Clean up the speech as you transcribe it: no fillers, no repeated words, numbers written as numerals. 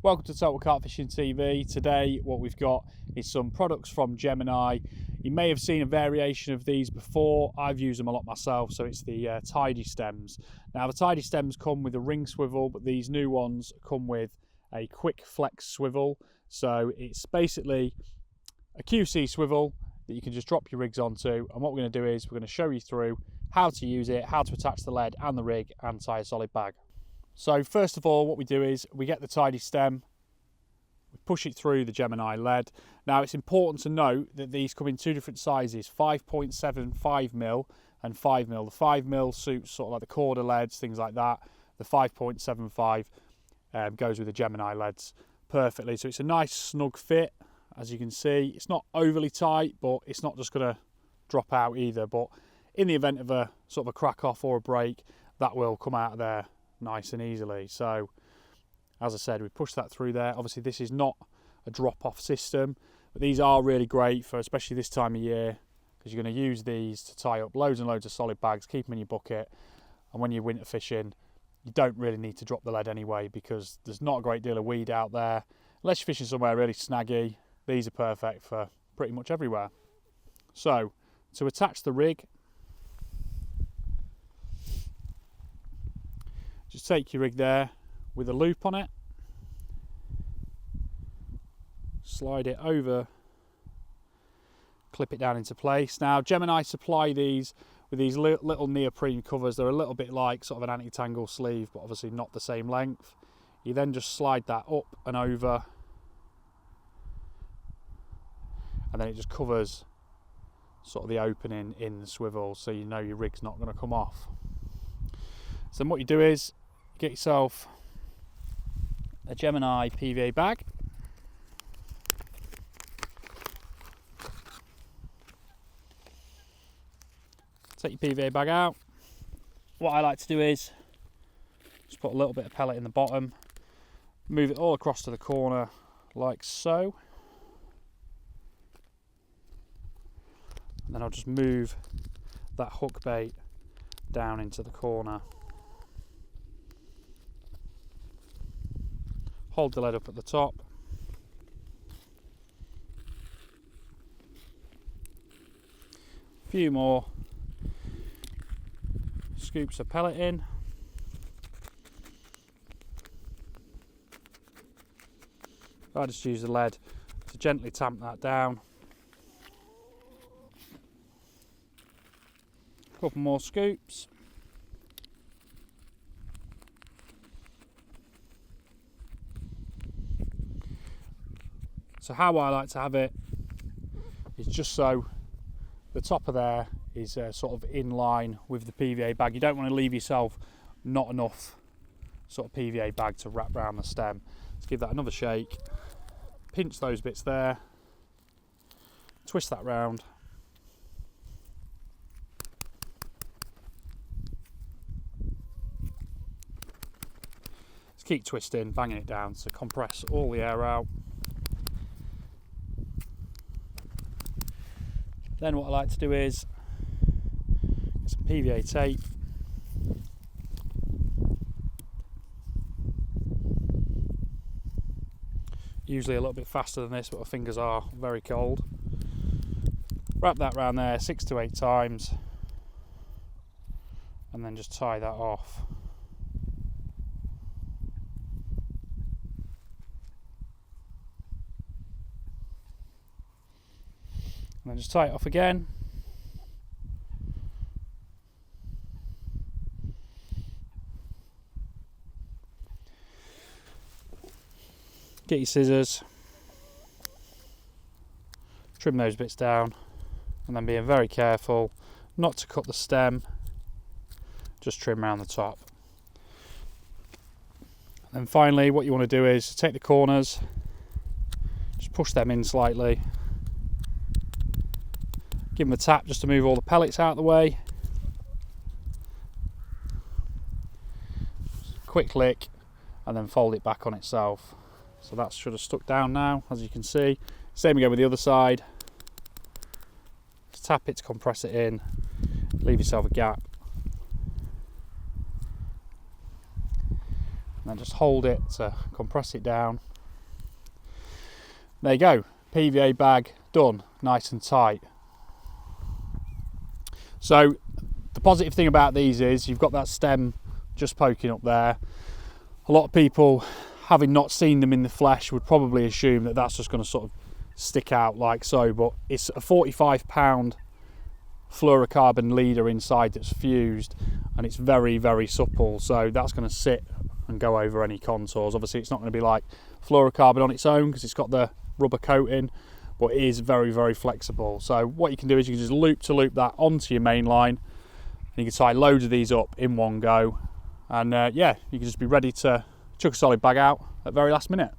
Welcome to Total Carp Fishing TV. Today what we've got is some products from Gemini. You may have seen a variation of these before. I've used them a lot myself, so it's the tidy stems. Now the tidy stems come with a ring swivel, but these new ones come with a quick flex swivel. So it's basically a QC swivel that you can just drop your rigs onto, and what we're going to do is we're going to show you through how to use it, how to attach the lead and the rig and tie a solid bag. So first of all, what we do is we get the tidy stem, we push it through the Gemini lead. Now it's important to note that these come in two different sizes, 5.75mm and 5mm. The 5mm suits sort of like the Corda leads, things like that. The 5.75 goes with the Gemini leads perfectly. So it's a nice snug fit, as you can see. It's not overly tight, but it's not just going to drop out either. But in the event of a sort of a crack off or a break, that will come out of there nice and easily. So as I said, we push that through there. Obviously this is not a drop-off system, but these are really great for especially this time of year, because you're going to use these to tie up loads and loads of solid bags, keep them in your bucket, and when you're winter fishing you don't really need to drop the lead anyway, because there's not a great deal of weed out there. Unless you're fishing somewhere really snaggy, these are perfect for pretty much everywhere. So to attach the rig, just take your rig there with a loop on it, slide it over, clip it down into place. Now Gemini supply these with these little neoprene covers. They're a little bit like sort of an anti-tangle sleeve, but obviously not the same length. You then just slide that up and over, and then it just covers sort of the opening in the swivel, so you know your rig's not going to come off. So then what you do is get yourself a Gemini PVA bag. Take your PVA bag out. What I like to do is just put a little bit of pellet in the bottom, move it all across to the corner like so, and then I'll just move that hook bait down into the corner. Hold the lead up at the top. A few more scoops of pellet in. I just use the lead to gently tamp that down. A couple more scoops. So how I like to have it is just so the top of there is sort of in line with the PVA bag. You don't want to leave yourself not enough sort of PVA bag to wrap around the stem. Let's give that another shake. Pinch those bits there. Twist that round. Just keep twisting, banging it down to compress all the air out. Then what I like to do is get some PVA tape, usually a little bit faster than this, but my fingers are very cold. Wrap that around there 6 to 8 times, and then just tie that off. And then just tie it off again. Get your scissors, trim those bits down, and then being very careful not to cut the stem, just trim around the top. And then finally what you want to do is take the corners, just push them in slightly. Give them a tap just to move all the pellets out of the way. Quick lick, and then fold it back on itself. So that should have stuck down now, as you can see. Same again with the other side. Just tap it to compress it in, leave yourself a gap. And then just hold it to compress it down. There you go, PVA bag done, nice and tight. So the positive thing about these is you've got that stem just poking up there. A lot of people, having not seen them in the flesh, would probably assume that that's just going to sort of stick out like so, but it's a 45-pound fluorocarbon leader inside that's fused, and it's very, very supple, so that's going to sit and go over any contours. Obviously it's not going to be like fluorocarbon on its own because it's got the rubber coating, but it is very, very flexible. So what you can do is you can just loop to loop that onto your main line, and you can tie loads of these up in one go, and yeah, you can just be ready to chuck a solid bag out at very last minute.